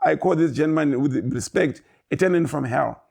I call this gentleman with respect, a tenant from hell.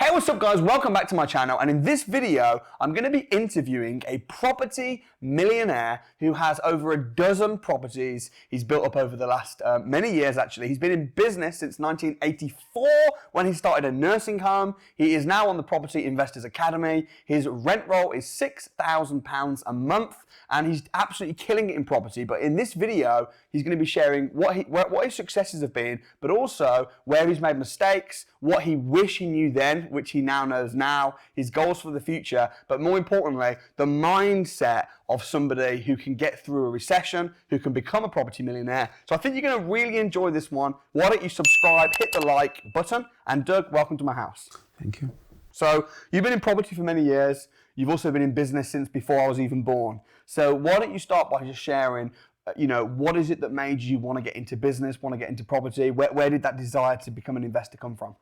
Hey, what's up guys? Welcome back to my channel, and in this video I'm going to be interviewing a property millionaire who has over a dozen properties he's built up over the last many years actually. He's been in business since 1984 when he started a nursing home. He is now on the Property Investors Academy. His rent roll is £6,000 a month and he's absolutely killing it in property. But in this video he's going to be sharing what his successes have been, but also where he's made mistakes, what he wish he knew then, which he now knows now, his goals for the future, but more importantly, the mindset of somebody who can get through a recession, who can become a property millionaire. So I think you're going to really enjoy this one. Why don't you subscribe, hit the like button, and Doug, welcome to my house. Thank you. So you've been in property for many years. You've also been in business since before I was even born. So why don't you start by just sharing, what is it that made you want to get into business, want to get into property? Where did that desire to become an investor come from?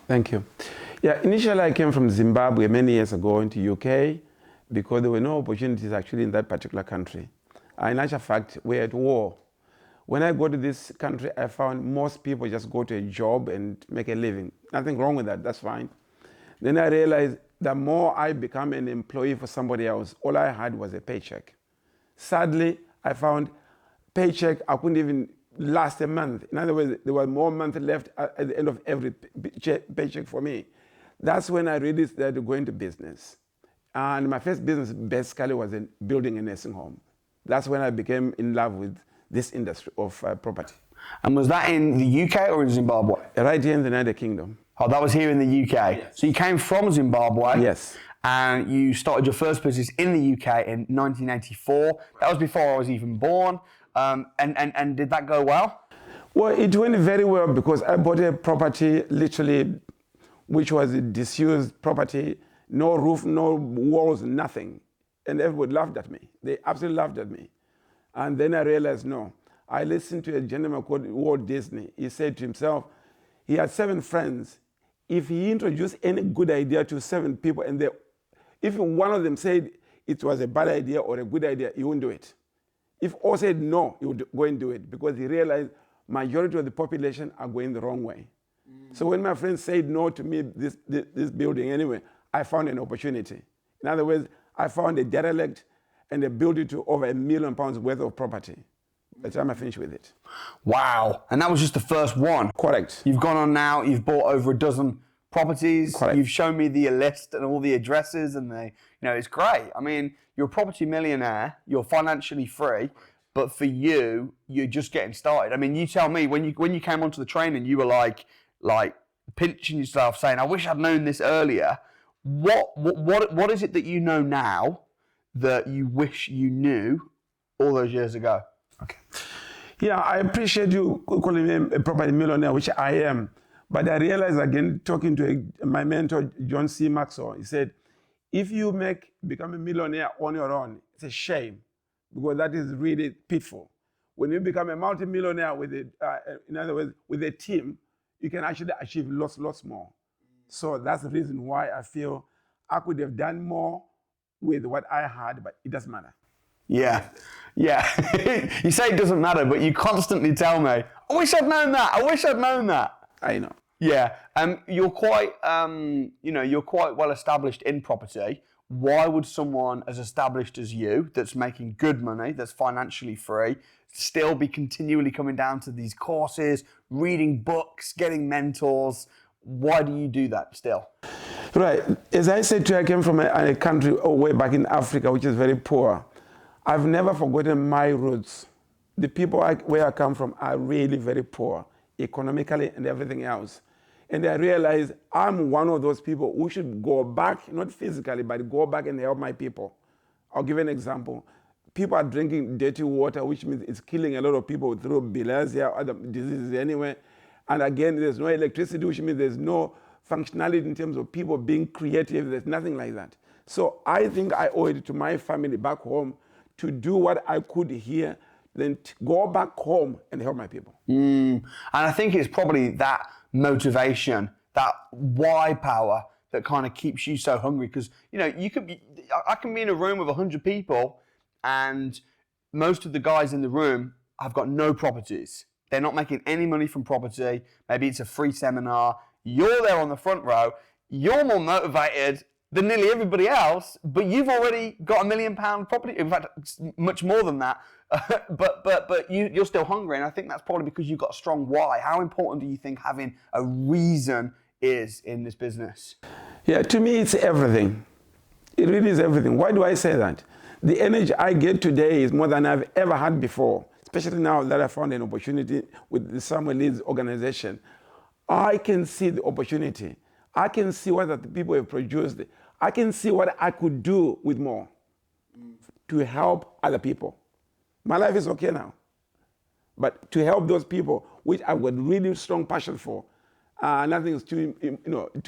Thank you. Yeah, initially I came from Zimbabwe many years ago into UK because there were no opportunities actually in that particular country. In actual fact, we're at war. When I go to this country, I found most people just go to a job and make a living. Nothing wrong with that, that's fine. Then I realized the more I become an employee for somebody else, all I had was a paycheck. Sadly, I found paycheck, I couldn't even last a month. In other words, there were more months left at the end of every paycheck for me. That's when I really started to go into business. And my first business basically was in building a nursing home. That's when I became in love with this industry of property. And was that in the UK or in Zimbabwe? Right here in the United Kingdom. Oh, that was here in the UK. Yes. So you came from Zimbabwe. Yes. And you started your first business in the UK in 1984. That was before I was even born. And did that go well? Well, it went very well because I bought a property literally which was a disused property, no roof, no walls, nothing. And everybody laughed at me. They absolutely laughed at me. And then I realized, no. I listened to a gentleman called Walt Disney. He said to himself, he had 7 friends. If he introduced any good idea to 7 people, and if one of them said it was a bad idea or a good idea, he wouldn't do it. If all said no, he would go and do it because he realized majority of the population are going the wrong way. So when my friends said no to me, this building anyway, I found an opportunity. In other words, I found a derelict and a building to over £1 million worth of property. By the time I finished with it. Wow. And that was just the first one? Correct. You've gone on now, you've bought over a dozen properties. Correct. You've shown me the list and all the addresses and it's great. I mean, you're a property millionaire, you're financially free, but for you, you're just getting started. I mean, you tell me, when you came onto the train and you were like pinching yourself saying, I wish I'd known this earlier. What is it that you know now that you wish you knew all those years ago? Okay. Yeah, I appreciate you calling me a property millionaire, which I am. But I realized again, talking to my mentor, John C. Maxwell, he said, if you become a millionaire on your own, it's a shame because that is really pitfall. When you become a multi-millionaire in other words, with a team, you can actually achieve lots more. So that's the reason why I feel I could have done more with what I had, but it doesn't matter. Yeah. You say it doesn't matter, but you constantly tell me, I wish I'd known that. I wish I'd known that. I know. Yeah. You're quite, you're quite well established in property. Why would someone as established as you, that's making good money, that's financially free, still be continually coming down to these courses, reading books, getting mentors? Why do you do that still? Right. As I said to you, I came from a country way back in Africa, which is very poor. I've never forgotten my roots. The people where I come from are really very poor, economically and everything else. And I realized I'm one of those people who should go back, not physically, but go back and help my people. I'll give you an example. People are drinking dirty water, which means it's killing a lot of people through bilharzia, other diseases anyway. And again, there's no electricity, which means there's no functionality in terms of people being creative. There's nothing like that. So I think I owe it to my family back home to do what I could here, then go back home and help my people. And I think it's probably that motivation, that why power that kind of keeps you so hungry. Because, I can be in a room with 100 people and most of the guys in the room have got no properties. they're not making any money from property. Maybe it's a free seminar. You're there on the front row. You're more motivated than nearly everybody else, but you've already got £1 million property. In fact, much more than that. but you're still hungry, and I think that's probably because you've got a strong why. How important do you think having a reason is in this business? Yeah, to me, it's everything. It really is everything. Why do I say that? The energy I get today is more than I've ever had before, especially now that I found an opportunity with the Samuel Leeds organization. I can see the opportunity. I can see what the people have produced. I can see what I could do with more to help other people. My life is okay now. But to help those people, which I've got really strong passion for, nothing is too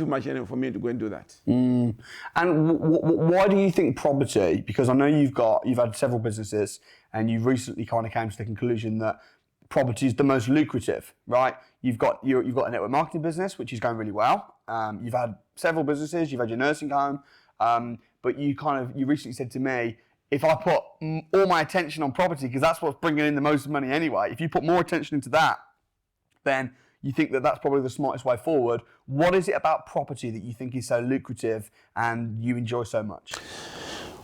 much for me to go and do that. And why do you think property? Because I know you've had several businesses, and you recently kind of came to the conclusion that property is the most lucrative, right? You've got a network marketing business, which is going really well. You've had several businesses. You've had your nursing home, but you recently said to me, if I put all my attention on property, because that's what's bringing in the most money anyway, if you put more attention into that, then you think that that's probably the smartest way forward. What is it about property that you think is so lucrative and you enjoy so much?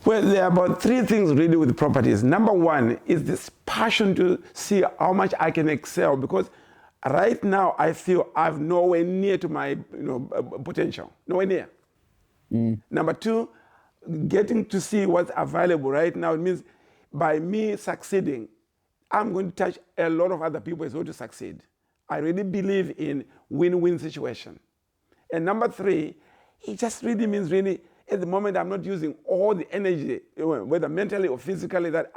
Well, there are about three things really with properties. Number one is this passion to see how much I can excel, because right now I feel I'm nowhere near to my potential, nowhere near. Number two, getting to see what's available right now. It means by me succeeding, I'm going to touch a lot of other people as well to succeed. I really believe in win-win situation. And number three, it just really means at the moment I'm not using all the energy, whether mentally or physically, that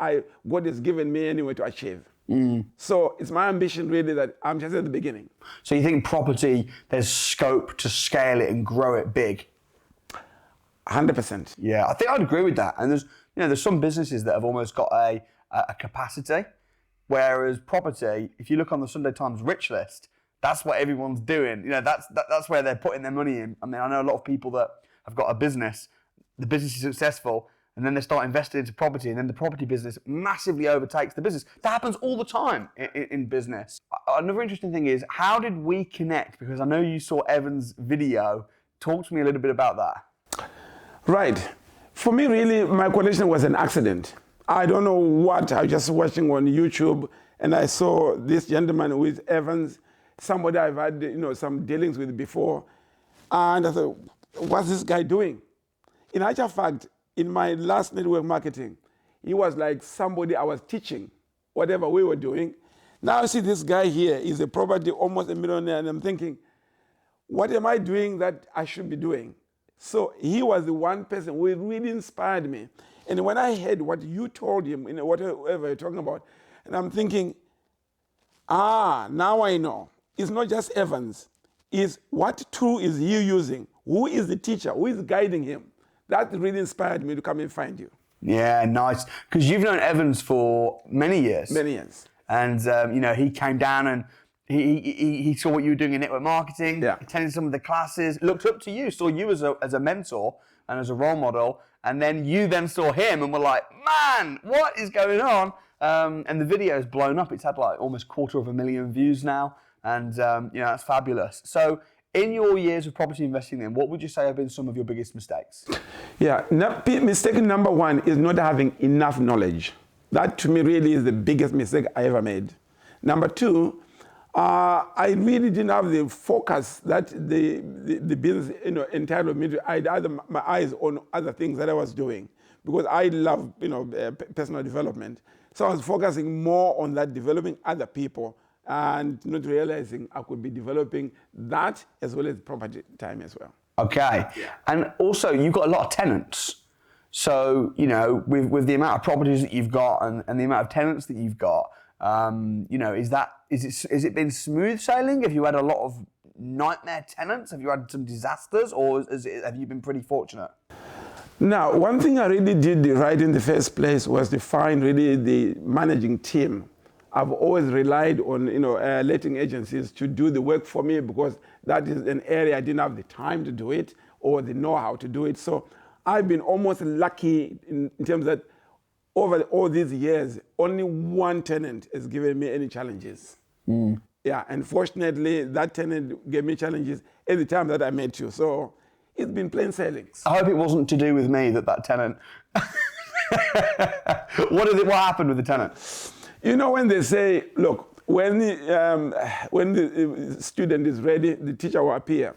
God has given me anyway to achieve. So it's my ambition really that I'm just at the beginning. So you think property, there's scope to scale it and grow it big? 100%. Yeah, I think I'd agree with that. And there's some businesses that have almost got a capacity, whereas property, if you look on the Sunday Times rich list, that's what everyone's doing. That's where they're putting their money in. I mean, I know a lot of people that have got a business, the business is successful, and then they start investing into property, and then the property business massively overtakes the business. That happens all the time in business. Another interesting thing is, how did we connect? Because I know you saw Evan's video. Talk to me a little bit about that. Right. For me, really, my connection was an accident. I don't know what. I was just watching on YouTube, and I saw this gentleman with Evans, somebody I've had some dealings with before, and I thought, what's this guy doing? In actual fact, in my last network marketing, he was like somebody I was teaching, whatever we were doing. Now I see this guy here is a property, almost a millionaire, and I'm thinking, what am I doing that I should be doing? So he was the one person who really inspired me. And when I heard what you told him, whatever you're talking about, and I'm thinking, now I know. It's not just Evans. It's what tool is he using? Who is the teacher? Who is guiding him? That really inspired me to come and find you. Yeah, nice. Because you've known Evans for many years. Many years. And, he came down and he saw what you were doing in network marketing, attended some of the classes, looked up to you, saw you as a mentor and as a role model. And then you then saw him and were like, man, what is going on? And the video's blown up. It's had like almost 250,000 views now. And, that's fabulous. So in your years of property investing then, what would you say have been some of your biggest mistakes? Yeah, mistake number one is not having enough knowledge. That to me really is the biggest mistake I ever made. Number two, I really didn't have the focus that the business entitled me to. I had other my eyes on other things that I was doing, because I love personal development. So I was focusing more on that, developing other people, and not realizing I could be developing that as well as property time as well. Okay. Yeah. And also you've got a lot of tenants. So, with the amount of properties that you've got and the amount of tenants that you've got, is it been smooth sailing? Have you had a lot of nightmare tenants? Have you had some disasters, or have you been pretty fortunate? Now, one thing I really did right in the first place was to find really the managing team. I've always relied on letting agencies to do the work for me, because that is an area I didn't have the time to do it or the know-how to do it. So I've been almost lucky in terms that over all these years, only one tenant has given me any challenges. Yeah, and fortunately, that tenant gave me challenges at the time that I met you. So it's been plain sailing. I hope it wasn't to do with me that tenant. What happened with the tenant? You know, when they say, look, when the student is ready, the teacher will appear.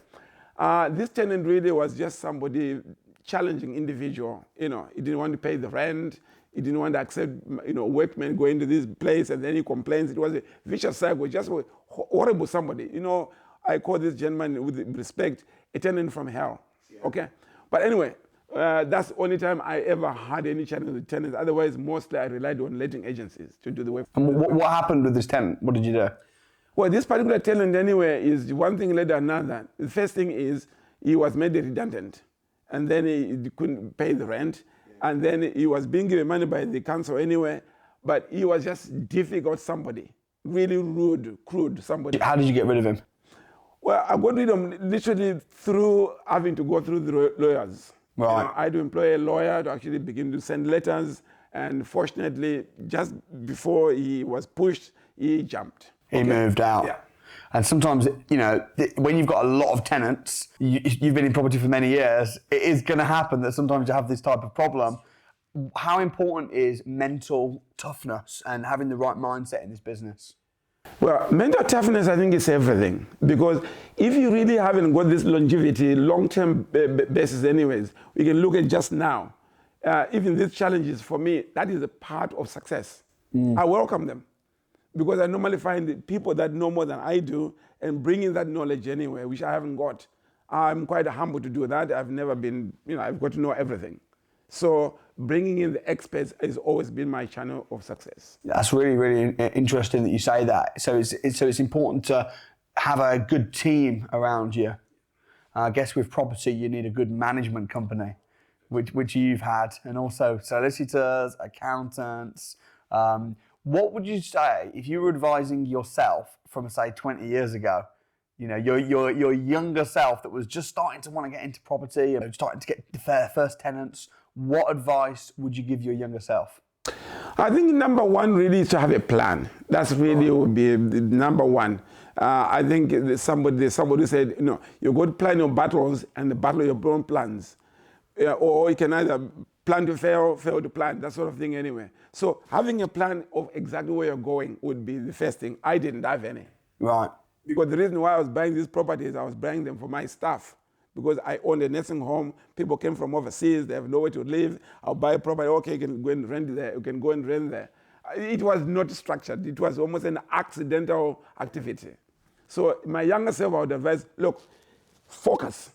This tenant really was just somebody challenging individual. You know, he didn't want to pay the rent. He didn't want to accept, workmen going to this place, and then he complains. It was a vicious cycle, just a horrible somebody. You know, I call this gentleman, with respect, a tenant from hell. Yeah. Okay? But anyway, that's the only time I ever had any challenge with tenants. Otherwise, mostly I relied on letting agencies to do the work. And what happened with this tenant? What did you do? Well, this particular tenant anyway is one thing led to another. The first thing is he was made redundant, and then he couldn't pay the rent. And then he was being given money by the council anyway, but he was just difficult somebody, really rude, crude somebody. How did you get rid of him? Well, I got rid of him literally through having to go through the lawyers. Right. I had to employ a lawyer to actually begin to send letters, and fortunately, just before he was pushed, he jumped. He moved out. Yeah. And sometimes, when you've got a lot of tenants, you've been in property for many years, it is going to happen that sometimes you have this type of problem. How important is mental toughness and having the right mindset in this business? Well, mental toughness, I think, is everything. Because if you really haven't got this longevity, long-term basis anyways, we can look at just now. Even these challenges, for me, that is a part of success. I welcome them. Because I normally find people that know more than I do and bringing that knowledge anywhere, which I haven't got. I'm quite humble to do that. I've never been, I've got to know everything. So bringing in the experts has always been my channel of success. That's really, really interesting that you say that. So it's important to have a good team around you. I guess with property, you need a good management company, which you've had, and also solicitors, accountants. What would you say if you were advising yourself from, say, 20 years ago? Your younger self that was just starting to want to get into property and starting to get the first tenants. What advice would you give your younger self? I think number one really is to have a plan. That's really would be number one. I think somebody said, you got to plan your battles and the battle your own plans. Or you can either plan to fail to plan, that sort of thing anyway. So having a plan of exactly where you're going would be the first thing. I didn't have any. Right. Because the reason why I was buying these properties, I was buying them for my staff. Because I owned a nursing home, people came from overseas, they have nowhere to live. I'll buy a property, okay, you can go and rent there, you can go and rent there. It was not structured, it was almost an accidental activity. So my younger self, I would advise, look, focus.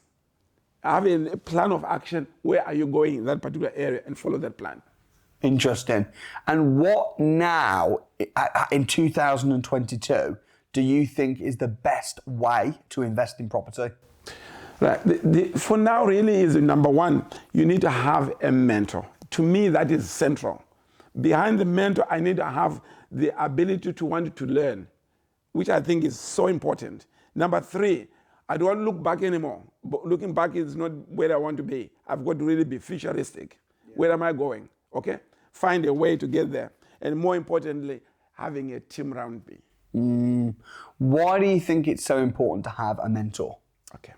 Have a plan of action, where are you going in that particular area, and follow that plan. Interesting. And what now, in 2022, do you think is the best way to invest in property? Right. For now, really, is number one, you need to have a mentor. To me, that is central. Behind the mentor, I need to have the ability to want to learn, which I think is so important. Number three, I don't want to look back anymore. But looking back is not where I want to be. I've got to really be futuristic. Yeah. Where am I going? Okay? Find a way to get there. And more importantly, having a team around me. Why do you think it's so important to have a mentor? Okay.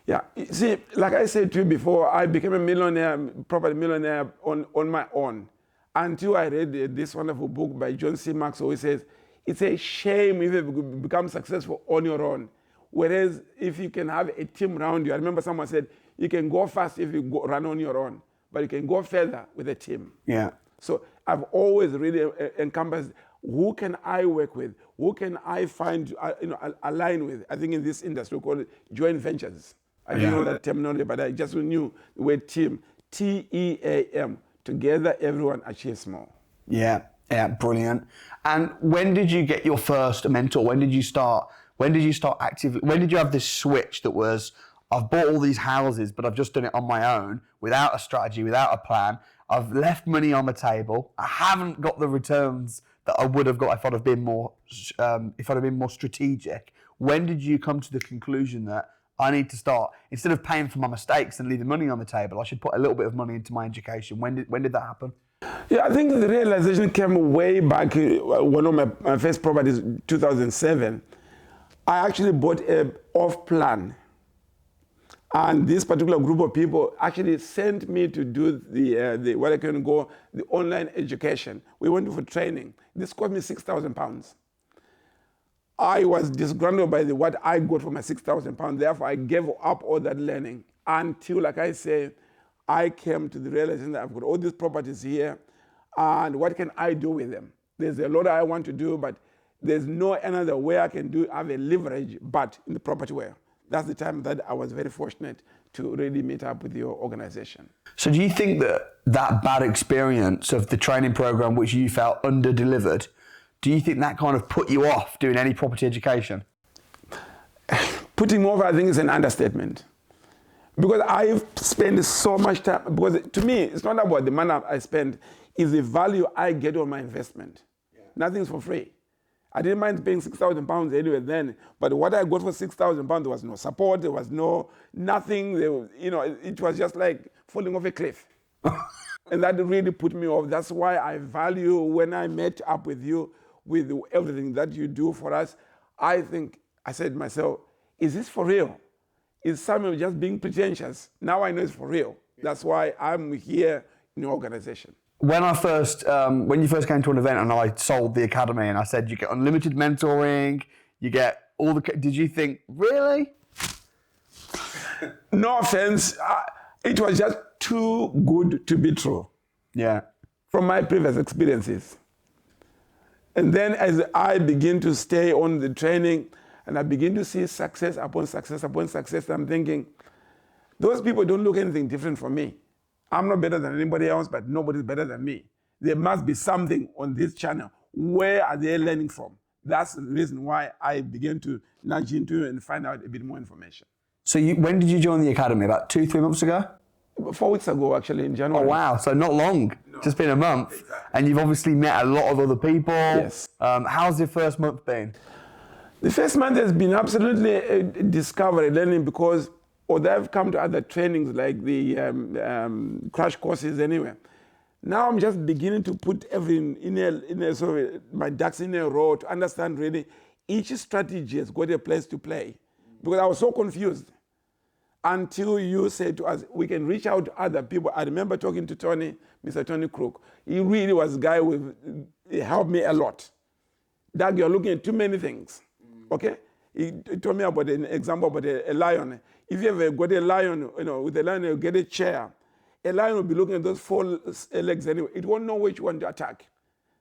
Yeah, see, like I said to you before, I became a millionaire, property millionaire on my own. Until I read this wonderful book by John C. Maxwell, he says, it's a shame if you become successful on your own. Whereas if you can have a team around you, I remember someone said, you can go fast if you run on your own, but you can go further with a team. Yeah. So I've always really encompassed, who can I work with? Who can I find, align with? I think in this industry, we call it joint ventures. I didn't know that terminology, but I just knew the word team. T-E-A-M. Together, everyone achieves more. Yeah, brilliant. And when did you get your first mentor? When did you start actively? When did you have this switch that was, I've bought all these houses, but I've just done it on my own, without a strategy, without a plan. I've left money on the table. I haven't got the returns that I would have got if I'd have been more strategic. When did you come to the conclusion that I need to start, instead of paying for my mistakes and leaving money on the table, I should put a little bit of money into my education? When did that happen? Yeah, I think the realization came way back. One of my first properties, 2007. I actually bought a off plan. And this particular group of people actually sent me to do the what I can go, the online education. We went for training. This cost me £6,000. I was disgruntled by what I got for my £6,000. Therefore, I gave up all that learning until, like I say, I came to the realization that I've got all these properties here, and what can I do with them? There's a lot I want to do, but there's no another way I can have a leverage but in the property way. That's the time that I was very fortunate to really meet up with your organization. So do you think that bad experience of the training program, which you felt under-delivered, do you think that kind of put you off doing any property education? Putting me off, I think, is an understatement. Because I've spent so much time, because to me, it's not about the money I spend, it's the value I get on my investment. Yeah. Nothing's for free. I didn't mind paying £6,000 anyway then, but what I got for £6,000, there was no support, there was nothing, it was just like falling off a cliff. And that really put me off. That's why I value when I met up with you, with everything that you do for us. I said to myself, is this for real? Is Samuel just being pretentious? Now I know it's for real. That's why I'm here in your organization. When you first came to an event and I sold the academy and I said you get unlimited mentoring, you get all the, did you think, really? No offense, it was just too good to be true. Yeah. From my previous experiences. And then as I begin to stay on the training and I begin to see success upon success upon success, I'm thinking, those people don't look anything different from me. I'm not better than anybody else, but nobody's better than me. There must be something on this channel. Where are they learning from? That's the reason why I began to nudge into and find out a bit more information. So when did you join the academy? About 2-3 months ago? 4 weeks ago, actually, in January. Oh, wow. So not long. No. Just been a month. Exactly. And you've obviously met a lot of other people. Yes. How's your first month been? The first month has been absolutely a discovery, learning, because although I've come to other trainings like the crash courses anyway, now I'm just beginning to put everything my ducks in a row to understand really each strategy has got a place to play. Because I was so confused until you said to us, we can reach out to other people. I remember talking to Tony, Mr. Tony Crook. He really was a guy he helped me a lot. Doug, you're looking at too many things, okay? He told me about an example about a lion. If you ever got a lion, with a lion, you get a chair. A lion will be looking at those 4 legs anyway. It won't know which one to attack.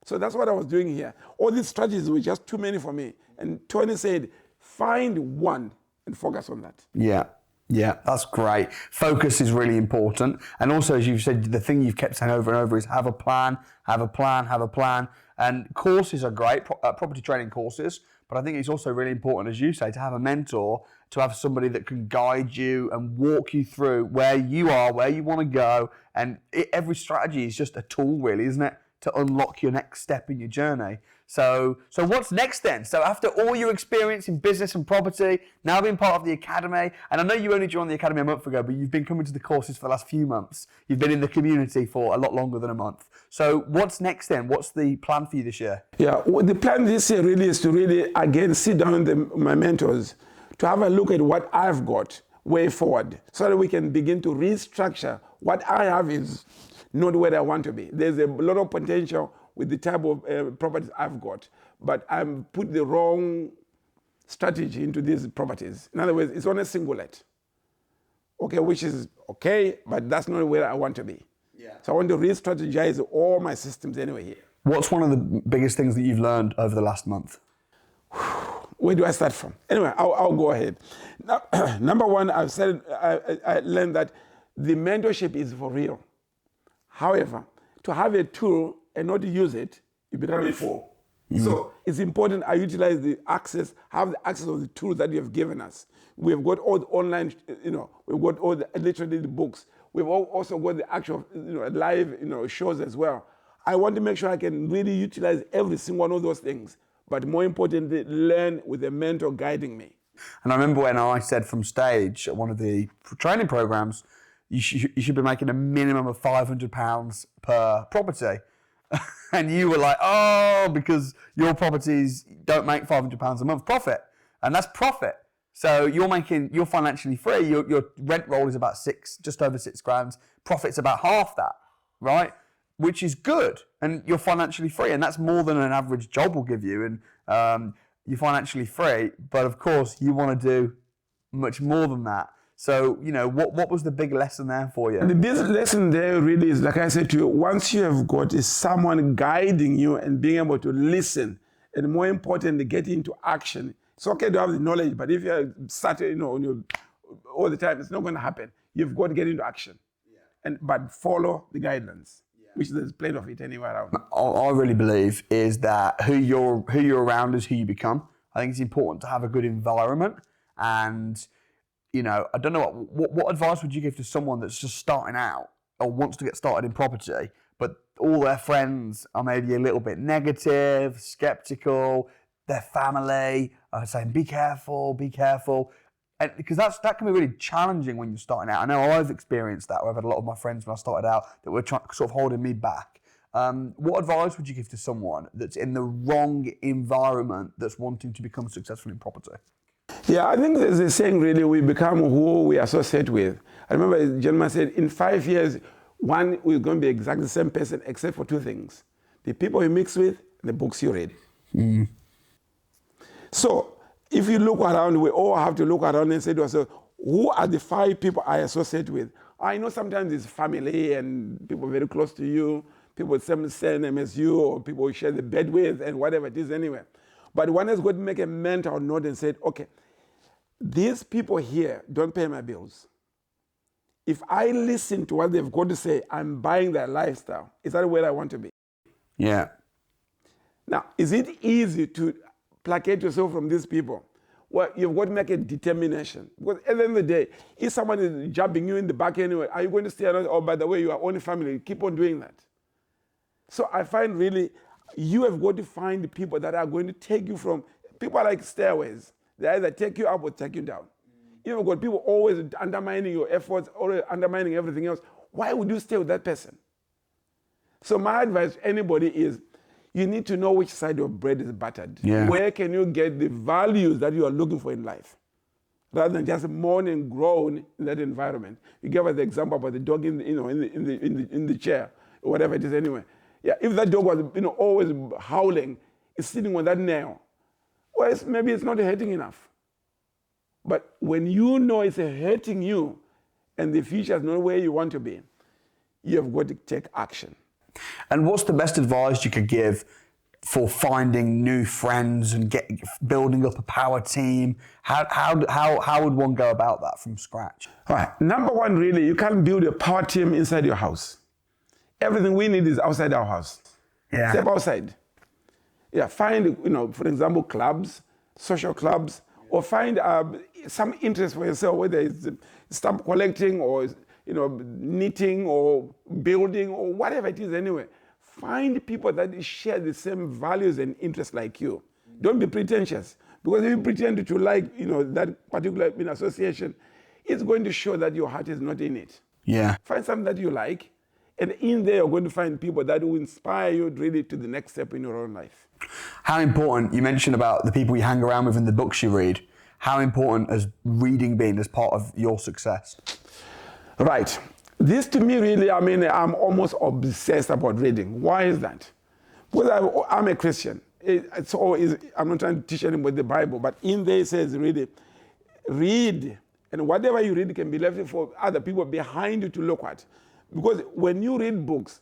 So that's what I was doing here. All these strategies were just too many for me. And Tony said, find one and focus on that. Yeah, that's great. Focus is really important. And also, as you've said, the thing you've kept saying over and over is have a plan, have a plan, have a plan. And courses are great, property training courses. But I think it's also really important, as you say, to have a mentor, to have somebody that can guide you and walk you through where you are, where you want to go. And every strategy is just a tool, really, isn't it, to unlock your next step in your journey. So what's next then? So after all your experience in business and property, now being part of the academy, and I know you only joined the academy a month ago, but you've been coming to the courses for the last few months. You've been in the community for a lot longer than a month. So what's next then? What's the plan for you this year? Yeah, well, the plan this year really is to really, again, sit down with my mentors to have a look at what I've got way forward so that we can begin to restructure. What I have is not where I want to be. There's a lot of potential with the type of properties I've got, but I've put the wrong strategy into these properties. In other words, it's on a singlet, okay, which is okay, but that's not where I want to be. Yeah. So I want to re-strategize all my systems anyway here. What's one of the biggest things that you've learned over the last month? Where do I start from? Anyway, I'll go ahead. Now, number one, I learned that the mentorship is for real. However, to have a tool and not use it, you become a fool. Mm-hmm. So it's important I utilize the access, have the access of the tools that you have given us. We've got all the online, we've got all literally the books. We've also got the actual, live, shows as well. I want to make sure I can really utilize every single one of those things, but more importantly, learn with a mentor guiding me. And I remember when I said from stage at one of the training programs, you should be making a minimum of £500 per property. And you were like, oh, because your properties don't make £500 a month profit. And that's profit. So you're financially free. Your rent roll is about just over £6,000. Profit's about half that, right? Which is good. And you're financially free. And that's more than an average job will give you. And you're financially free. But of course, you want to do much more than that. So, what was the big lesson there for you? The big lesson there really is, like I said to you, once you have got someone guiding you and being able to listen, and more importantly, get into action. It's okay to have the knowledge, but if you're sat, all the time, it's not going to happen. You've got to get into action, but follow the guidelines, which there's plenty of it anywhere around. I really believe is that who you're around is who you become. I think it's important to have a good environment. And I don't know what advice would you give to someone that's just starting out or wants to get started in property, but all their friends are maybe a little bit negative, skeptical, their family are saying, be careful, and because that can be really challenging when you're starting out. I know I've experienced that, where I've had a lot of my friends when I started out that were sort of holding me back. What advice would you give to someone that's in the wrong environment that's wanting to become successful in property? Yeah, I think there's a saying, really, we become who we associate with. I remember a gentleman said, in 5 years, we're going to be exactly the same person except for two things: the people you mix with and the books you read. Mm. So if you look around, we all have to look around and say to ourselves, who are the 5 people I associate with? I know sometimes it's family and people very close to you, people with the same name as you, or people you share the bed with, and whatever it is anyway. But one has got to make a mental note and say, okay, these people here don't pay my bills. If I listen to what they've got to say, I'm buying their lifestyle. Is that where I want to be? Yeah. Now, is it easy to placate yourself from these people? Well, you've got to make a determination. Because at the end of the day, if someone is jabbing you in the back anyway, are you going to stay around? Oh, by the way, you are only family. Keep on doing that. So I find really, you have got to find the people that are going to take you from, people are like stairways. They either take you up or take you down. You've got people always undermining your efforts, or undermining everything else. Why would you stay with that person? So my advice to anybody is, you need to know which side your bread is buttered. Yeah. Where can you get the values that you are looking for in life? Rather than just mourn and groan in that environment. You gave us the example about the dog in the chair, or whatever it is anyway. Yeah, if that dog was always howling, it's sitting on that nail. Well, maybe it's not hurting enough. But when you know it's hurting you and the future is not where you want to be, you have got to take action. And what's the best advice you could give for finding new friends and building up a power team? How would one go about that from scratch? All right. Number one, really, you can't build a power team inside your house. Everything we need is outside our house. Yeah. Step outside. Yeah, find, for example, clubs, social clubs, or find some interest for yourself, whether it's stamp collecting or knitting or building or whatever it is anyway. Find people that share the same values and interests like you. Don't be pretentious, because if you pretend to like that particular association, it's going to show that your heart is not in it. Yeah. Find something that you like, and in there you're going to find people that will inspire you really to the next step in your own life. How important, you mentioned about the people you hang around with and the books you read, how important has reading been as part of your success? Right. This to me really, I'm almost obsessed about reading. Why is that? Because I'm a Christian. I'm not trying to teach anybody the Bible, but in there it says really, read, and whatever you read can be left for other people behind you to look at. Because when you read books,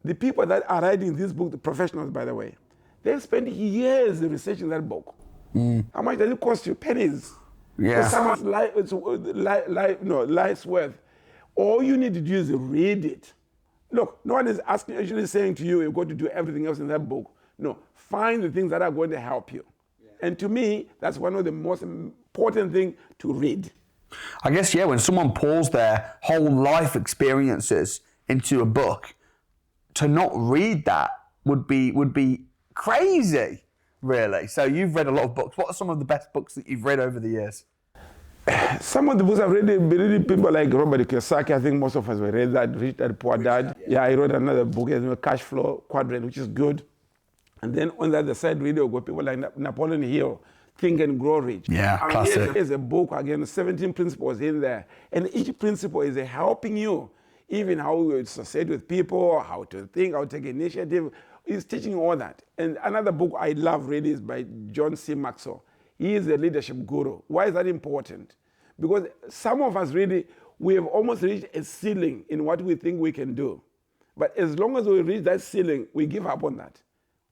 the people that are writing this book, the professionals, by the way, they spend years researching that book. Mm. How much does it cost you? Pennies. Yeah. Someone's life's worth. All you need to do is read it. Look, no one is actually saying to you, you're going to do everything else in that book. No, find the things that are going to help you. Yeah. And to me, that's one of the most important things to read. I guess, yeah, when someone pours their whole life experiences into a book, to not read that would be crazy, really. So you've read a lot of books. What are some of the best books that you've read over the years? Some of the books I've read, really people like Robert Kiyosaki, I think most of us have read that, Rich Dad, Poor Dad. Yeah, I wrote another book, Cash Flow Quadrant, which is good. And then on the other side, really, we got people like Napoleon Hill, Think and Grow Rich. Yeah, classic. There's a book, again, 17 principles in there. And each principle is helping you, even how you associate with people, how to think, how to take initiative. It's teaching you all that. And another book I love really is by John C. Maxwell. He is a leadership guru. Why is that important? Because some of us really, we have almost reached a ceiling in what we think we can do. But as long as we reach that ceiling, we give up on that.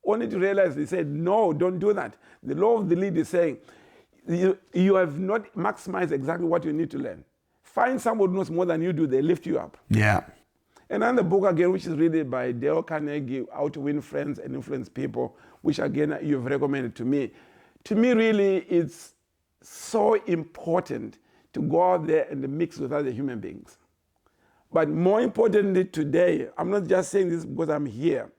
Only to realize, he said, no, don't do that. The law of the lead is saying, you have not maximized exactly what you need to learn. Find someone who knows more than you do, they lift you up. Yeah. Another book, again, which is read by Dale Carnegie, How to Win Friends and Influence People, which, again, you've recommended to me. To me, really, it's so important to go out there and mix with other human beings. But more importantly today, I'm not just saying this because I'm here,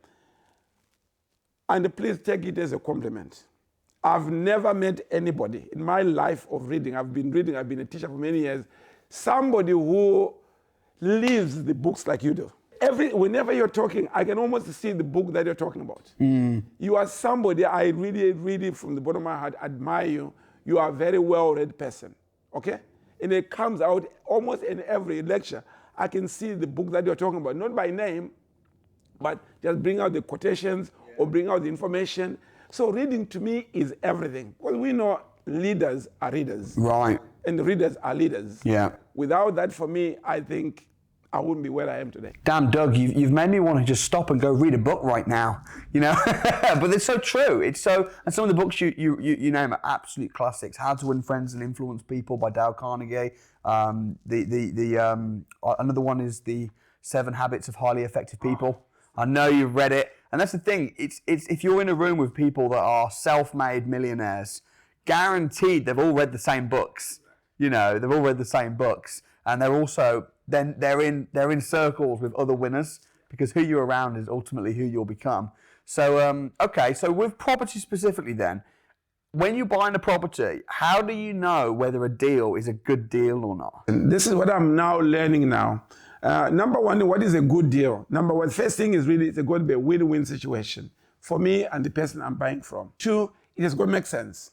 and please take it as a compliment. I've never met anybody in my life of reading, I've been a teacher for many years, somebody who lives the books like you do. Whenever you're talking, I can almost see the book that you're talking about. You are somebody, I really, really, from the bottom of my heart, admire you. You are a very well-read person, okay? And it comes out almost in every lecture. I can see the book that you're talking about, not by name, but just bring out the quotations or bring out the information. So reading to me is everything. Because we know leaders are readers. Right. And readers are leaders. Yeah. Without that, for me, I think I wouldn't be where I am today. Damn, Doug, you've made me want to just stop and go read a book right now, you know? But it's so true. And some of the books you name are absolute classics. How to Win Friends and Influence People by Dale Carnegie. Another one is The 7 Habits of Highly Effective People. I know you've read it. And that's the thing. It's if you're in a room with people that are self-made millionaires, guaranteed they've all read the same books. You know, they've all read the same books. And they're also, then they're in circles with other winners, because who you're around is ultimately who you'll become. So, okay, so with property specifically then, when you're buying a property, how do you know whether a deal is a good deal or not? And this is what I'm now learning now. Number one, what is a good deal? Number one, first thing is really it's going to be a win-win situation for me and the person I'm buying from. Two, it has got to make sense.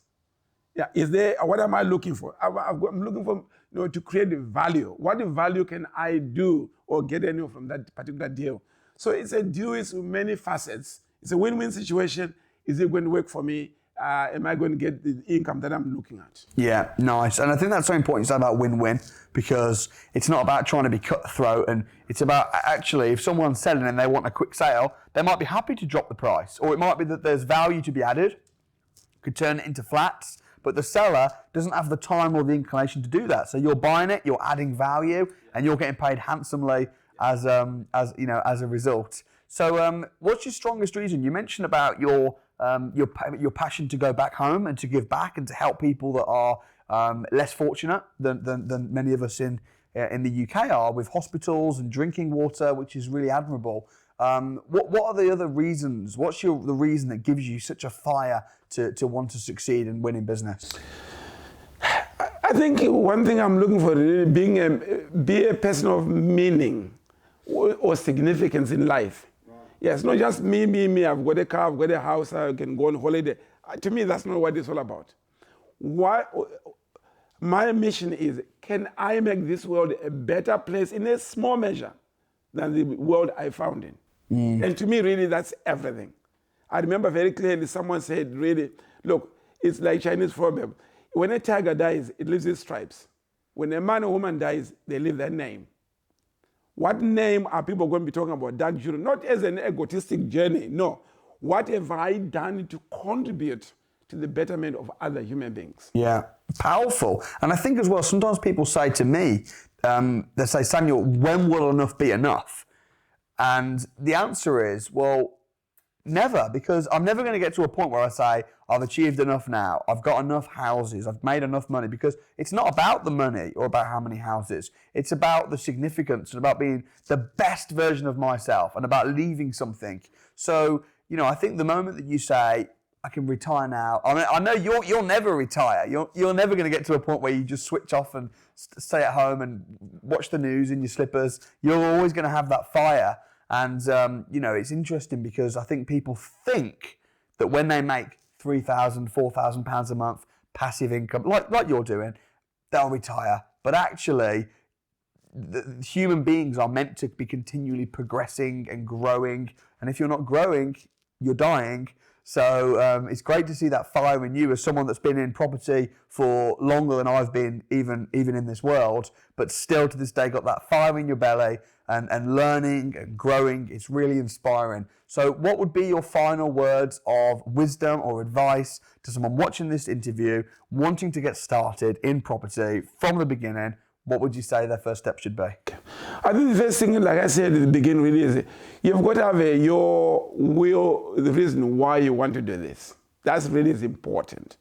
Yeah, what am I looking for? I'm looking for, to create value. What value can I do or get any from that particular deal? So it's a deal with many facets. It's a win-win situation. Is it going to work for me? Am I going to get the income that I'm looking at? Yeah, nice. And I think that's so important to say about win-win, because it's not about trying to be cutthroat, and it's about actually, if someone's selling and they want a quick sale, they might be happy to drop the price, or it might be that there's value to be added, could turn it into flats, but the seller doesn't have the time or the inclination to do that. So you're buying it, you're adding value, and you're getting paid handsomely as a result. So what's your strongest reason? You mentioned about your passion to go back home and to give back and to help people that are less fortunate than many of us in the UK are, with hospitals and drinking water, which is really admirable. What are the other reasons? What's the reason that gives you such a fire to want to succeed and win in business? I think one thing I'm looking for is be a person of meaning or significance in life. Yes, not just me, I've got a car, I've got a house, I can go on holiday. To me, that's not what it's all about. My mission is, can I make this world a better place in a small measure than the world I found in? And to me, really, that's everything. I remember very clearly someone said, really, look, it's like Chinese proverb. When a tiger dies, it leaves its stripes. When a man or woman dies, they leave their name. What name are people going to be talking about? That journey, not as an egotistic journey, no. What have I done to contribute to the betterment of other human beings? Yeah, powerful. And I think as well, sometimes people say to me, they say, Samuel, when will enough be enough? And the answer is, well, never, because I'm never going to get to a point where I say, I've achieved enough now, I've got enough houses, I've made enough money, because it's not about the money or about how many houses. It's about the significance and about being the best version of myself and about leaving something. So, I think the moment that you say, I can retire now. I mean, I know you'll never retire. You're never going to get to a point where you just switch off and stay at home and watch the news in your slippers. You're always going to have that fire. And, it's interesting because I think people think that when they make £3,000, £4,000 a month passive income, like you're doing, they'll retire. But actually, human beings are meant to be continually progressing and growing. And if you're not growing, you're dying. So it's great to see that fire in you as someone that's been in property for longer than I've been even in this world, but still to this day got that fire in your belly and learning and growing. It's really inspiring. So what would be your final words of wisdom or advice to someone watching this interview, wanting to get started in property from the beginning? What would you say their first step should be? I think the first thing, like I said at the beginning, really is you've got to have your will, the reason why you want to do this. That's really important.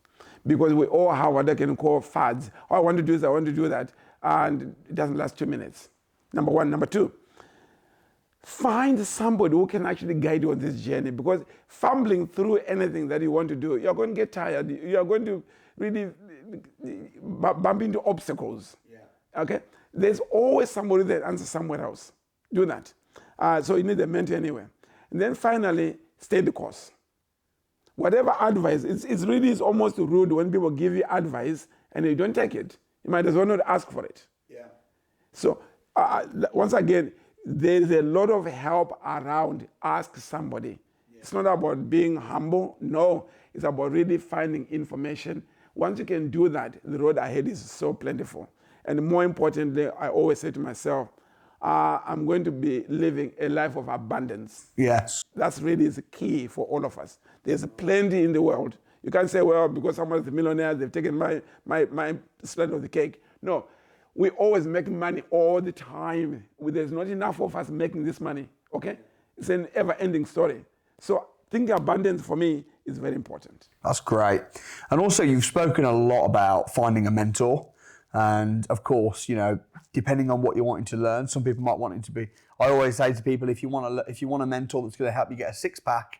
Because we all have what they can call fads. Oh, I want to do this, I want to do that. And it doesn't last 2 minutes. Number one. Number two, find somebody who can actually guide you on this journey. Because fumbling through anything that you want to do, you're going to get tired. You're going to really bump into obstacles. Okay, there's always somebody that answers somewhere else. Do that. So you need a mentor anyway. And then finally, stay the course. Whatever advice, it's really almost rude when people give you advice and you don't take it. You might as well not ask for it. Yeah. So once again, there is a lot of help around. Ask somebody. Yeah. It's not about being humble. No, it's about really finding information. Once you can do that, the road ahead is so plentiful. And more importantly, I always say to myself, I'm going to be living a life of abundance. Yes. That's really the key for all of us. There's plenty in the world. You can't say, well, because someone's a millionaire, they've taken my slice of the cake. No, we always make money all the time. There's not enough of us making this money, okay? It's an ever-ending story. So thinking abundance for me is very important. That's great. And also you've spoken a lot about finding a mentor. And of course, depending on what you're wanting to learn, some people might want it to be. I always say to people, if you want a mentor that's going to help you get a six-pack,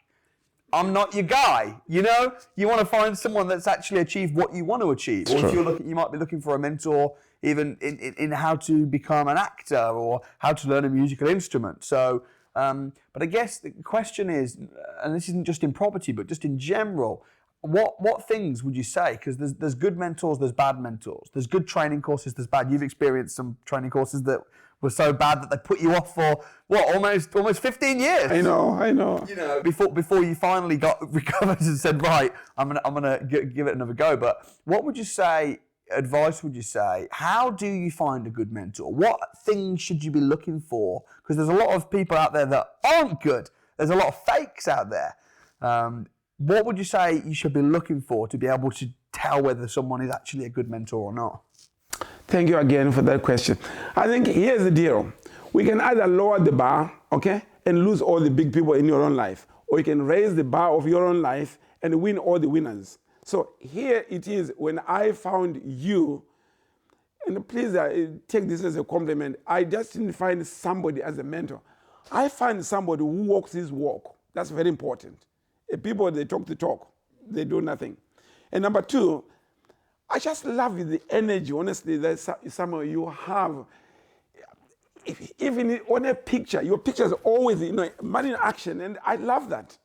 I'm not your guy. You want to find someone that's actually achieved what you want to achieve. Or if you might be looking for a mentor even in how to become an actor or how to learn a musical instrument. So, but I guess the question is, and this isn't just in property, but just in general. What things would you say? Because there's good mentors, there's bad mentors. There's good training courses, there's bad. You've experienced some training courses that were so bad that they put you off for almost 15 years. I know. Before you finally got recovered and said, right, I'm gonna give it another go. But what would you say? Advice would you say? How do you find a good mentor? What things should you be looking for? Because there's a lot of people out there that aren't good. There's a lot of fakes out there. What would you say you should be looking for to be able to tell whether someone is actually a good mentor or not? Thank you again for that question. I think here's the deal. We can either lower the bar, okay, and lose all the big people in your own life, or you can raise the bar of your own life and win all the winners. So here it is when I found you, and please take this as a compliment, I just didn't find somebody as a mentor. I find somebody who walks his walk. That's very important. People, they talk the talk. They do nothing. And number two, I just love the energy, honestly, that some of you have. Even on a picture, your picture is always, money in action, and I love that.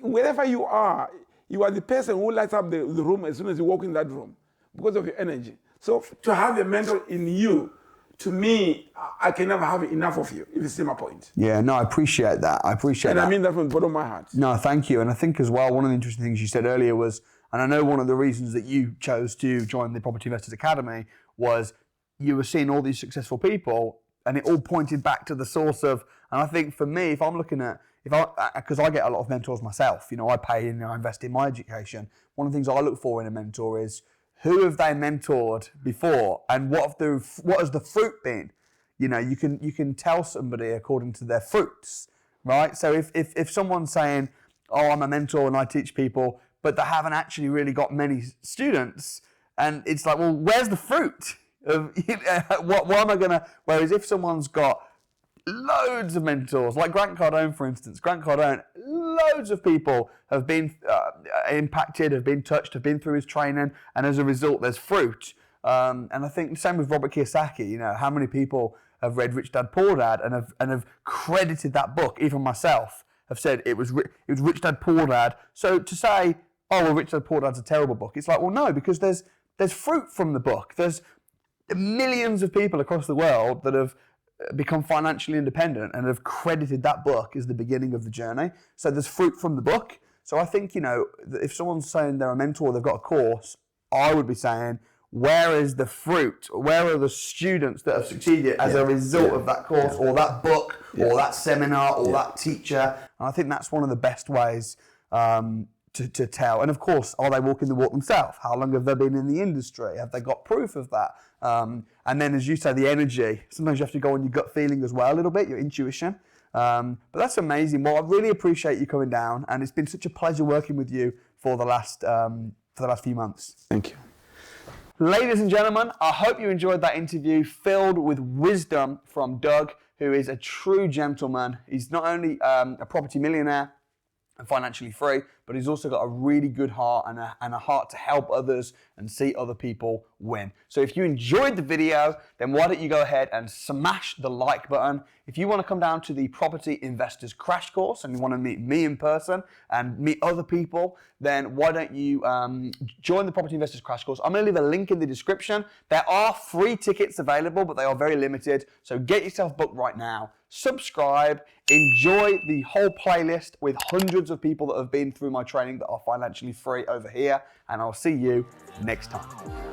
Wherever you are the person who lights up the room as soon as you walk in that room because of your energy. So to have a mentor in you, to me, I can never have enough of you, if you see my point. Yeah, no, I appreciate that. And I mean that from the bottom of my heart. No, thank you. And I think as well, one of the interesting things you said earlier was, and I know one of the reasons that you chose to join the Property Investors Academy was you were seeing all these successful people and it all pointed back to the source of, and I think for me, if I'm looking at, because I get a lot of mentors myself, I pay and I invest in my education. One of the things I look for in a mentor is, who have they mentored before, and what has the fruit been? You can tell somebody according to their fruits, right? So if someone's saying, "Oh, I'm a mentor and I teach people," but they haven't actually really got many students, and it's like, well, where's the fruit? What am I gonna? Whereas if someone's got loads of mentors, like Grant Cardone, for instance. Grant Cardone, loads of people have been impacted, have been touched, have been through his training, and as a result, there's fruit. And I think the same with Robert Kiyosaki. You know, how many people have read Rich Dad Poor Dad and have credited that book? Even myself have said it was Rich Dad Poor Dad. So to say, oh, well, Rich Dad Poor Dad's a terrible book, it's like, well, no, because there's fruit from the book. There's millions of people across the world that have become financially independent and have credited that book as the beginning of the journey. So there's fruit from the book. So I think, you know, if someone's saying they're a mentor, they've got a course, I would be saying, where is the fruit? Where are the students that have succeeded as a result of that course or that book or that seminar or that teacher? And I think that's one of the best ways to tell. And of course, are they walking the walk themselves? How long have they been in the industry? Have they got proof of that? And then, as you say, the energy. Sometimes you have to go on your gut feeling as well a little bit, your intuition. But that's amazing. Well, I really appreciate you coming down, and it's been such a pleasure working with you for the last few months. Thank you. Ladies and gentlemen, I hope you enjoyed that interview filled with wisdom from Doug, who is a true gentleman. He's not only a property millionaire and financially free, but he's also got a really good heart and a heart to help others and see other people win. So if you enjoyed the video, then why don't you go ahead and smash the like button. If you want to come down to the Property Investors Crash Course and you want to meet me in person and meet other people, then why don't you join the Property Investors Crash Course. I'm going to leave a link in the description. There are free tickets available, but they are very limited. So get yourself booked right now. Subscribe, enjoy the whole playlist with hundreds of people that have been through my training that are financially free over here, and I'll see you next time.